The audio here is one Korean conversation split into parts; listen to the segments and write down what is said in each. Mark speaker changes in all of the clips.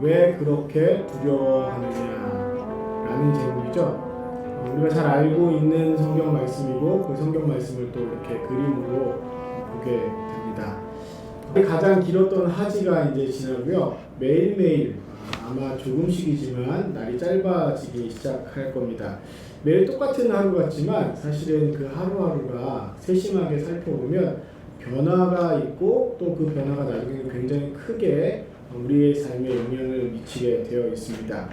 Speaker 1: 왜 그렇게 두려워하느냐라는 제목이죠. 우리가 잘 알고 있는 성경 말씀이고 그 성경 말씀을 또 이렇게 그림으로 보게 됩니다. 가장 길었던 하지가 이제 지나고요. 매일매일 아마 조금씩이지만 날이 짧아지기 시작할 겁니다. 매일 똑같은 하루 같지만 사실은 그 하루하루가 세심하게 살펴보면 변화가 있고 또 그 변화가 나중에 굉장히 크게 우리의 삶에 영향을 미치게 되어 있습니다.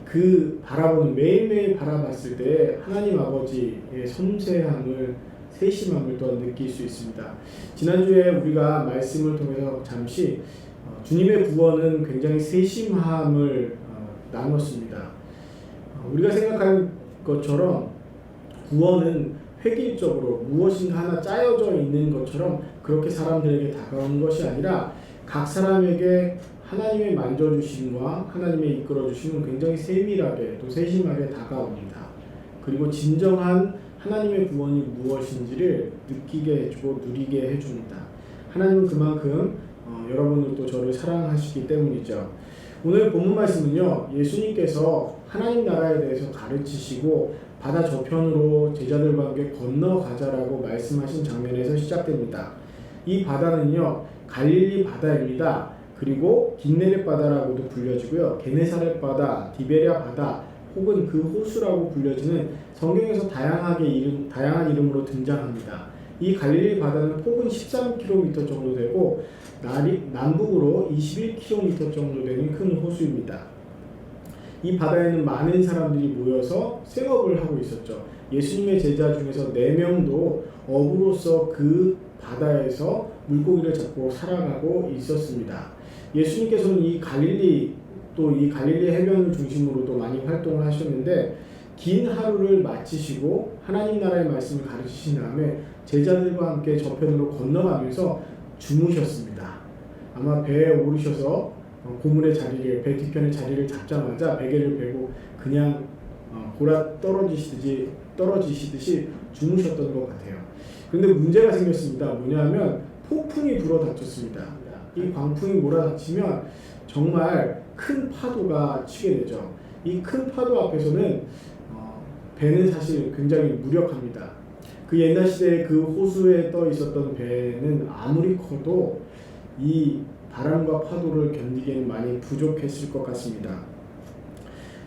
Speaker 1: 그 바라보는 매일매일 바라봤을 때 하나님 아버지의 섬세함을 세심함을 또한 느낄 수 있습니다. 지난주에 우리가 말씀을 통해서 잠시 주님의 구원은 굉장히 세심함을 나눴습니다. 우리가 생각하는 것처럼 구원은 획일적으로 무엇인가 하나 짜여져 있는 것처럼 그렇게 사람들에게 다가오는 것이 아니라 각 사람에게 하나님의 만져주심과 하나님의 이끌어주심은 굉장히 세밀하게 또 세심하게 다가옵니다. 그리고 진정한 하나님의 구원이 무엇인지를 느끼게 해주고 누리게 해줍니다. 하나님은 그만큼 여러분을 또 저를 사랑하시기 때문이죠. 오늘 본문 말씀은요, 예수님께서 하나님 나라에 대해서 가르치시고 바다 저편으로 제자들과 함께 건너가자라고 말씀하신 장면에서 시작됩니다. 이 바다는요, 갈릴리 바다입니다. 그리고 긴네렛 바다라고도 불려지고요, 게네사렛 바다, 디베랴 바다 혹은 그 호수라고 불려지는 성경에서 다양한 이름으로 등장합니다. 이 갈릴리 바다는 폭은 13km 정도 되고 남북으로 21km 정도 되는 큰 호수입니다. 이 바다에는 많은 사람들이 모여서 생업을 하고 있었죠. 예수님의 제자 중에서 4명도 어부로서 그 바다에서 물고기를 잡고 살아가고 있었습니다. 예수님께서는 이 갈릴리 해변을 중심으로 또 많이 활동을 하셨는데 긴 하루를 마치시고 하나님 나라의 말씀을 가르치신 다음에 제자들과 함께 저편으로 건너가면서 주무셨습니다. 아마 배에 오르셔서 고물의 자리를, 배 뒤편의 자리를 잡자마자 베개를 베고 그냥 골아 떨어지시듯이 주무셨던 것 같아요. 그런데 문제가 생겼습니다. 뭐냐면 폭풍이 불어 닥쳤습니다. 이 광풍이 몰아닥치면 정말 큰 파도가 치게 되죠. 이 큰 파도 앞에서는 배는 사실 굉장히 무력합니다. 그 옛날 시대에 그 호수에 떠 있었던 배는 아무리 커도 이 바람과 파도를 견디기에는 많이 부족했을 것 같습니다.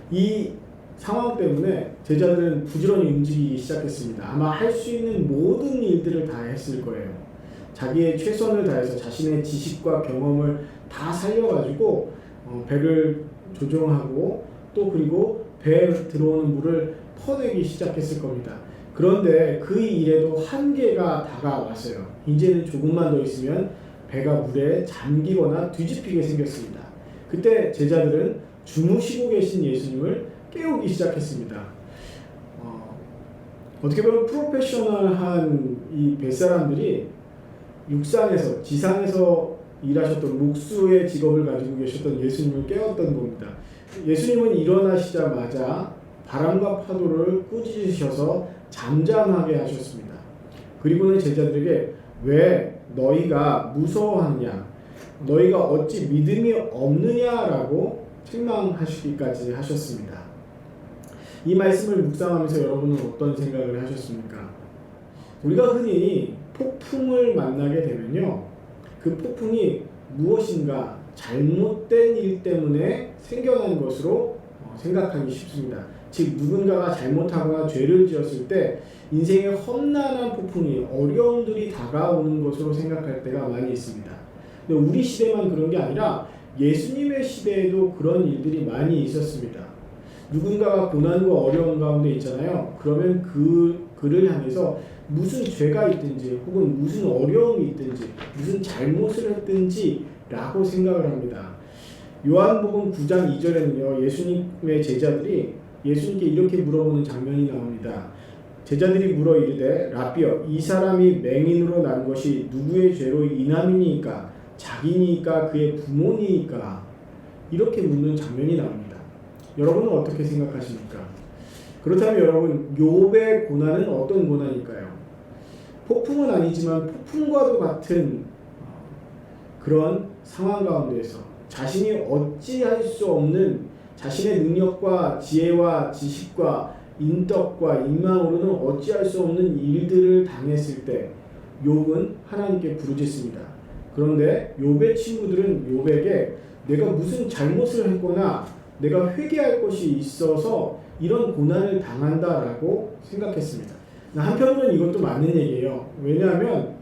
Speaker 1: 이 상황 때문에 제자들은 부지런히 움직이기 시작했습니다. 아마 할 수 있는 모든 일들을 다 했을 거예요. 자기의 최선을 다해서 자신의 지식과 경험을 다 살려가지고 배를 조종하고 또 그리고 배에 들어오는 물을 퍼내기 시작했을 겁니다. 그런데 그 일에도 한계가 다가왔어요. 이제는 조금만 더 있으면 배가 물에 잠기거나 뒤집히게 생겼습니다. 그때 제자들은 주무시고 계신 예수님을 깨우기 시작했습니다. 어떻게 보면 프로페셔널한 이 뱃사람들이 육상에서, 지상에서 일하셨던 목수의 직업을 가지고 계셨던 예수님을 깨웠던 겁니다. 예수님은 일어나시자마자 바람과 파도를 꾸짖으셔서 잠잠하게 하셨습니다. 그리고는 제자들에게 왜 너희가 무서워하느냐, 너희가 어찌 믿음이 없느냐라고 책망하시기까지 하셨습니다. 이 말씀을 묵상하면서 여러분은 어떤 생각을 하셨습니까? 우리가 흔히 폭풍을 만나게 되면요, 그 폭풍이 무엇인가 잘못된 일 때문에 생겨난 것으로 생각하기 쉽습니다. 즉 누군가가 잘못하거나 죄를 지었을 때 인생의 험난한 폭풍이, 어려움들이 다가오는 것으로 생각할 때가 많이 있습니다. 근데 우리 시대만 그런 게 아니라 예수님의 시대에도 그런 일들이 많이 있었습니다. 누군가가 고난과 어려움 가운데 있잖아요. 그러면 그를 향해서 무슨 죄가 있든지 혹은 무슨 어려움이 있든지 무슨 잘못을 했든지 라고 생각을 합니다. 요한복음 9장 2절에는요, 예수님의 제자들이 예수님께 이렇게 물어보는 장면이 나옵니다. 제자들이 물어 이르되 라삐여, 이 사람이 맹인으로 난 것이 누구의 죄로 인함이니까, 자기니까 그의 부모니까, 이렇게 묻는 장면이 나옵니다. 여러분은 어떻게 생각하십니까? 그렇다면 여러분, 욥의 고난은 어떤 고난일까요? 폭풍은 아니지만 폭풍과도 같은 그런 상황 가운데에서 자신이 어찌할 수 없는 자신의 능력과 지혜와 지식과 인덕과 인망으로는 어찌할 수 없는 일들을 당했을 때 욥은 하나님께 부르짖습니다. 그런데 욥의 친구들은 욥에게 내가 무슨 잘못을 했거나 내가 회개할 것이 있어서 이런 고난을 당한다라고 생각했습니다. 한편으로는 이것도 맞는 얘기예요. 왜냐하면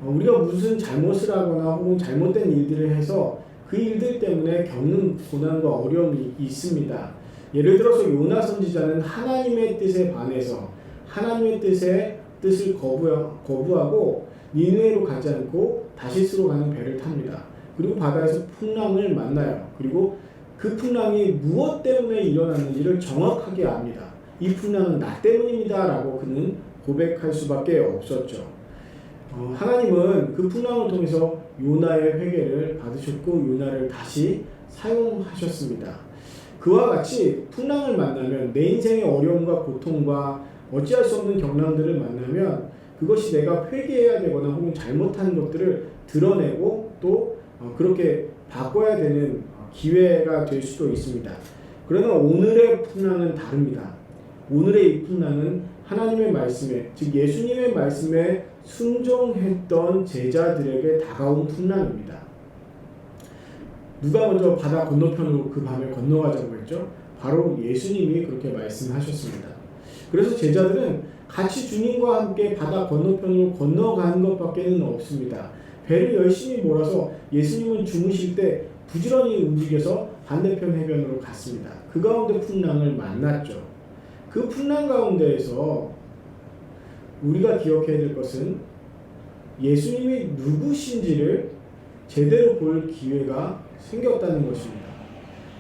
Speaker 1: 우리가 무슨 잘못을 하거나 혹은 잘못된 일들을 해서 그 일들 때문에 겪는 고난과 어려움이 있습니다. 예를 들어서 요나 선지자는 하나님의 뜻에 반해서 하나님의 뜻을 거부하고 니느웨로 가지 않고 다시스로 가는 배를 탑니다. 그리고 바다에서 풍랑을 만나요. 그리고 그 풍랑이 무엇 때문에 일어났는지를 정확하게 압니다. 이 풍랑은 나 때문입니다 라고 그는 고백할 수밖에 없었죠. 하나님은 그 풍랑을 통해서 요나의 회개를 받으셨고 요나를 다시 사용하셨습니다. 그와 같이 풍랑을 만나면 내 인생의 어려움과 고통과 어찌할 수 없는 경랑들을 만나면 그것이 내가 회개해야 되거나 혹은 잘못한 것들을 드러내고 또 그렇게 바꿔야 되는 기회가 될 수도 있습니다. 그러나 오늘의 풍랑은 다릅니다. 오늘의 이 풍랑은 하나님의 말씀에, 즉 예수님의 말씀에 순종했던 제자들에게 다가온 풍랑입니다. 누가 먼저 바다 건너편으로 그 밤을 건너가자고 했죠? 바로 예수님이 그렇게 말씀하셨습니다. 그래서 제자들은 같이 주님과 함께 바다 건너편으로 건너간 것밖에는 없습니다. 배를 열심히 몰아서 예수님은 주무실 때 부지런히 움직여서 반대편 해변으로 갔습니다. 그 가운데 풍랑을 만났죠. 그 풍랑 가운데에서 우리가 기억해야 될 것은 예수님이 누구신지를 제대로 볼 기회가 생겼다는 것입니다.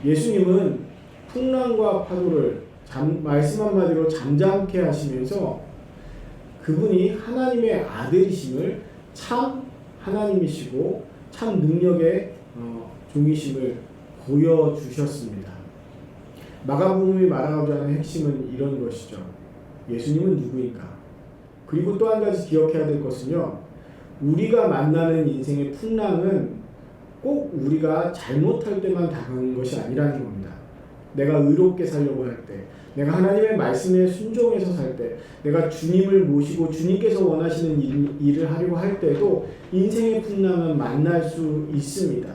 Speaker 1: 예수님은 풍랑과 파도를 말씀 한마디로 잠잠케 하시면서 그분이 하나님의 아들이심을 참 하나님이시고 참 능력의 종이심을 보여주셨습니다. 마가복음이 말하고자 하는 핵심은 이런 것이죠. 예수님은 누구인가? 그리고 또 한 가지 기억해야 될 것은요. 우리가 만나는 인생의 풍랑은 꼭 우리가 잘못할 때만 다가오는 것이 아니라는 겁니다. 내가 의롭게 살려고 할 때, 내가 하나님의 말씀에 순종해서 살 때, 내가 주님을 모시고 주님께서 원하시는 일을 하려고 할 때도 인생의 풍랑은 만날 수 있습니다.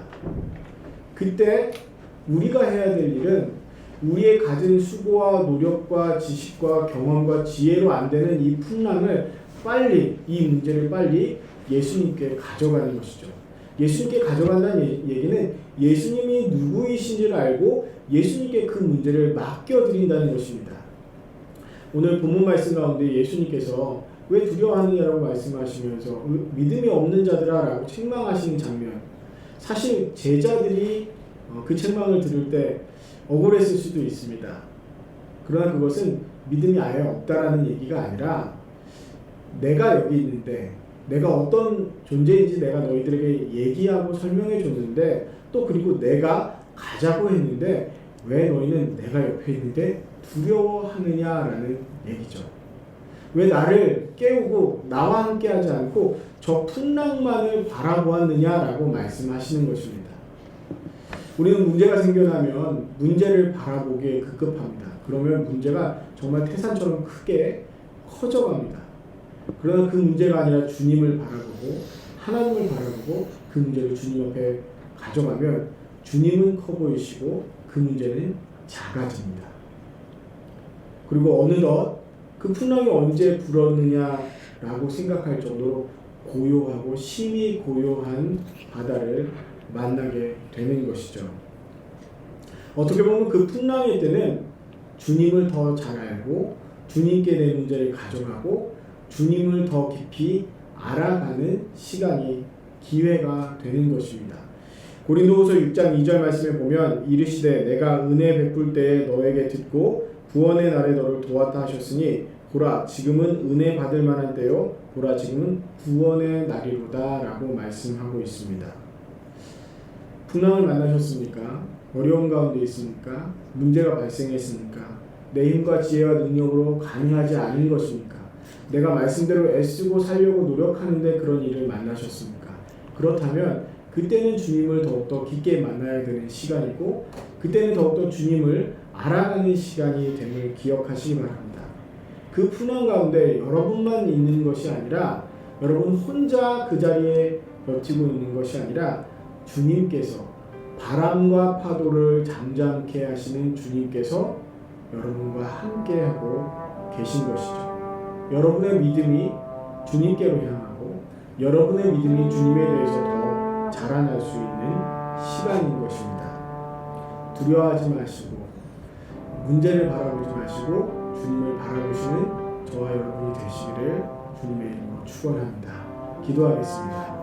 Speaker 1: 그때 우리가 해야 될 일은 우리의 가진 수고와 노력과 지식과 경험과 지혜로 안 되는 이 풍랑을 이 문제를 빨리 예수님께 가져가는 것이죠. 예수님께 가져간다는 얘기는 예수님이 누구이신지를 알고 예수님께 그 문제를 맡겨드린다는 것입니다. 오늘 본문 말씀 가운데 예수님께서 왜 두려워하느냐라고 말씀하시면서 믿음이 없는 자들아 라고 책망하시는 장면, 사실 제자들이 그 책망을 들을 때 억울했을 수도 있습니다. 그러나 그것은 믿음이 아예 없다라는 얘기가 아니라 내가 여기 있는데 내가 어떤 존재인지 내가 너희들에게 얘기하고 설명해 줬는데 또 그리고 내가 가자고 했는데 왜 너희는 내가 옆에 있는데 두려워하느냐라는 얘기죠. 왜 나를 깨우고 나와 함께 하지 않고 저 풍랑만을 바라보았느냐라고 말씀하시는 것입니다. 우리는 문제가 생겨나면 문제를 바라보기에 급급합니다. 그러면 문제가 정말 태산처럼 크게 커져갑니다. 그러나 그 문제가 아니라 주님을 바라보고 하나님을 바라보고 그 문제를 주님 앞에 가져가면 주님은 커 보이시고 그 문제는 작아집니다. 그리고 어느덧 그 풍랑이 언제 불었느냐라고 생각할 정도로 고요하고 심히 고요한 바다를 만나게 되는 것이죠. 어떻게 보면 그 풍랑일 때는 주님을 더 잘 알고 주님께 내 문제를 가져가고 주님을 더 깊이 알아가는 시간이 기회가 되는 것입니다. 고린도후서 6장 2절 말씀에 보면 이르시되 내가 은혜 베풀 때에 너에게 듣고 구원의 날에 너를 도왔다 하셨으니 보라 지금은 은혜 받을 만한 때요 보라 지금은 구원의 날이로다 라고 말씀하고 있습니다. 풍랑을 만나셨습니까? 어려운 가운데 있습니까? 문제가 발생했습니까? 내 힘과 지혜와 능력으로 가능하지 않은 것입니까? 내가 말씀대로 애쓰고 살려고 노력하는데 그런 일을 만나셨습니까? 그렇다면 그때는 주님을 더욱더 깊게 만나야 되는 시간이고 그때는 더욱더 주님을 알아가는 시간이 됨을 기억하시기 바랍니다. 그 풍랑 가운데 여러분만 있는 것이 아니라 여러분 혼자 그 자리에 버티고 있는 것이 아니라 주님께서 바람과 파도를 잠잠케 하시는 주님께서 여러분과 함께하고 계신 것이죠. 여러분의 믿음이 주님께로 향하고 여러분의 믿음이 주님에 대해서 더 자라날 수 있는 시간인 것입니다. 두려워하지 마시고 문제를 바라보지 마시고 주님을 바라보시는 저와 여러분이 되시기를 주님의 이름으로 축원합니다. 기도하겠습니다.